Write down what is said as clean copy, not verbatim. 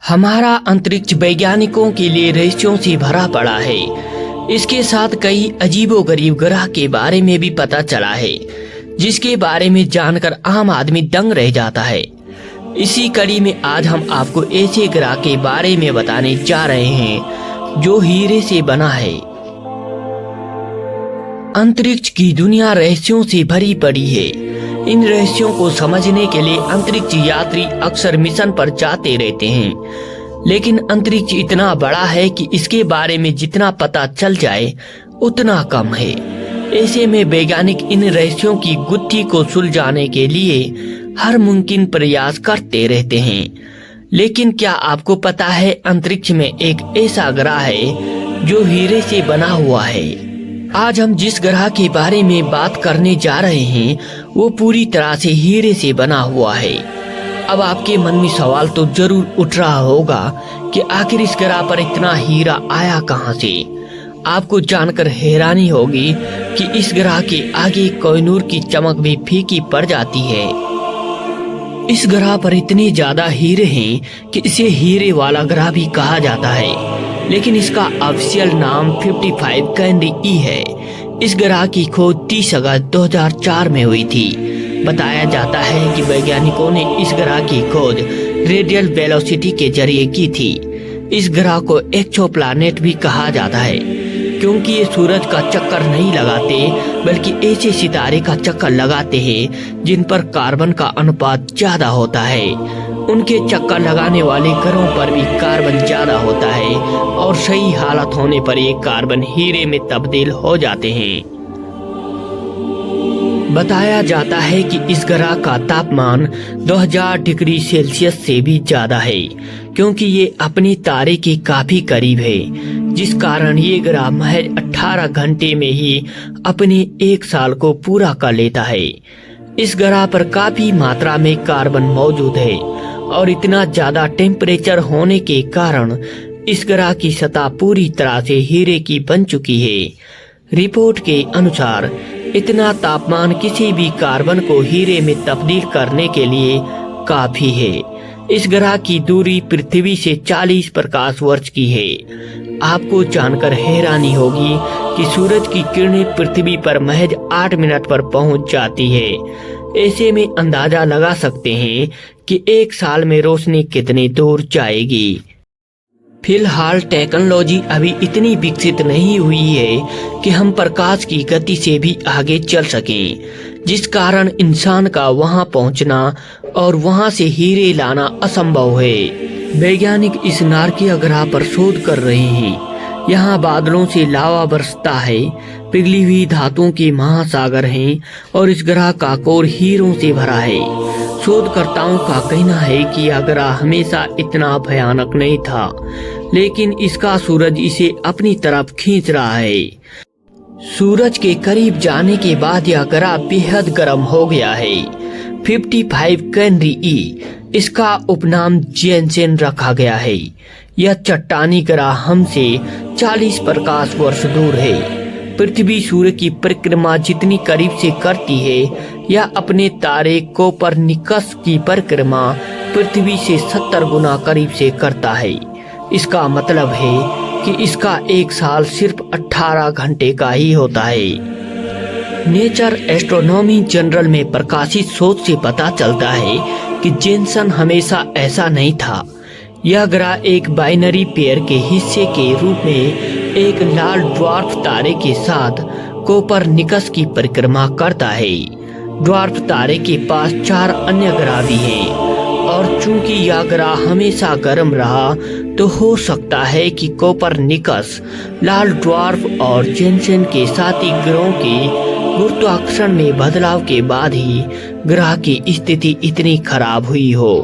हमारा अंतरिक्ष वैज्ञानिकों के लिए रहस्यों से भरा पड़ा है। इसके साथ कई अजीबोगरीब ग्रह के बारे में भी पता चला है, जिसके बारे में जानकर आम आदमी दंग रह जाता है। इसी कड़ी में आज हम आपको ऐसे ग्रह के बारे में बताने जा रहे हैं जो हीरे से बना है। अंतरिक्ष की दुनिया रहस्यों से भरी पड़ी है। इन रहस्यों को समझने के लिए अंतरिक्ष यात्री अक्सर मिशन पर जाते रहते हैं, लेकिन अंतरिक्ष इतना बड़ा है कि इसके बारे में जितना पता चल जाए उतना कम है। ऐसे में वैज्ञानिक इन रहस्यों की गुत्थी को सुलझाने के लिए हर मुमकिन प्रयास करते रहते हैं। लेकिन क्या आपको पता है, अंतरिक्ष में एक ऐसा ग्रह है जो हीरे से बना हुआ है। आज हम जिस ग्रह के बारे में बात करने जा रहे हैं वो पूरी तरह से हीरे से बना हुआ है। अब आपके मन में सवाल तो जरूर उठ रहा होगा कि आखिर इस ग्रह पर इतना हीरा आया कहां से। आपको जानकर हैरानी होगी कि इस ग्रह के आगे कोहिनूर की चमक भी फीकी पड़ जाती है। इस ग्रह पर इतने ज्यादा हीरे हैं कि इसे हीरे वाला ग्रह भी कहा जाता है, लेकिन इसका ऑफिशियल नाम 55 कैनरी ई है। इस ग्रह की खोज 30 अगस्त 2004 में हुई थी। बताया जाता है कि वैज्ञानिकों ने इस ग्रह की खोज रेडियल वेलोसिटी के जरिए की थी। इस ग्रह को एक्सोप्लैनेट भी कहा जाता है, क्योंकि ये सूरज का चक्कर नहीं लगाते बल्कि ऐसे सितारे का चक्कर लगाते हैं जिन पर कार्बन का अनुपात ज्यादा होता है। उनके चक्कर लगाने वाले ग्रहों पर भी कार्बन ज्यादा होता है और सही हालत होने पर ये कार्बन हीरे में तब्दील हो जाते हैं। बताया जाता है कि इस ग्रह का तापमान 2000 डिग्री सेल्सियस से भी ज्यादा है, क्योंकि ये अपने तारे के काफी करीब है, जिस कारण ये ग्रह महज 18 घंटे में ही अपने 1 साल को पूरा कर लेता है। इस ग्रह पर काफी मात्रा में कार्बन मौजूद है और इतना ज्यादा टेम्परेचर होने के कारण इस ग्रह की सतह पूरी तरह से हीरे की बन चुकी है। रिपोर्ट के अनुसार इतना तापमान किसी भी कार्बन को हीरे में तब्दील करने के लिए काफी है। इस ग्रह की दूरी पृथ्वी से 40 प्रकाश वर्ष की है। आपको जानकर हैरानी होगी कि सूरज की किरणें पृथ्वी पर महज 8 मिनट पर पहुंच जाती है। ऐसे में अंदाजा लगा सकते हैं कि 1 साल में रोशनी कितनी दूर जाएगी। फिलहाल टेक्नोलॉजी अभी इतनी विकसित नहीं हुई है कि हम प्रकाश की गति से भी आगे चल सकें, जिस कारण इंसान का वहां पहुंचना और वहां से हीरे लाना असंभव है। वैज्ञानिक इस नारकीय ग्रह पर शोध कर रहे हैं। यहाँ बादलों से लावा बरसता है, पिघली हुई धातुओं के महासागर हैं और इस ग्रह का कोर हीरों से भरा है। शोधकर्ताओं का कहना है कि यह ग्रह हमेशा इतना भयानक नहीं था, लेकिन इसका सूरज इसे अपनी तरफ खींच रहा है। सूरज के करीब जाने के बाद यह ग्रह बेहद गर्म हो गया है। 55 कैनरी ई इसका उपनाम जेनसेन रखा गया है। यह चट्टानी ग्रह हमसे 40 प्रकाश वर्ष दूर है। पृथ्वी सूर्य की परिक्रमा जितनी करीब से करती है, यह अपने तारे कोपरनिकस की परिक्रमा पृथ्वी से 70 गुना करीब से करता है। इसका मतलब है कि इसका 1 साल सिर्फ 18 घंटे का ही होता है। नेचर एस्ट्रोनॉमी जर्नल में प्रकाशित शोध से पता चलता है कि जेनसन हमेशा ऐसा नहीं था। यह ग्रह एक बाइनरी पेयर के हिस्से के रूप में एक लाल ड्वार्फ तारे के साथ कोपरनिकस की परिक्रमा करता है। ड्वार्फ तारे के पास 4 अन्य ग्रह भी हैं और चूंकि यह ग्रह हमेशा गर्म रहा तो हो सकता है कि कोपरनिकस, लाल ड्वार्फ और जेनसेन के साथी ग्रहों के गुरुत्वाकर्षण में बदलाव के बाद ही ग्रह की स्थिति इतनी खराब हुई हो।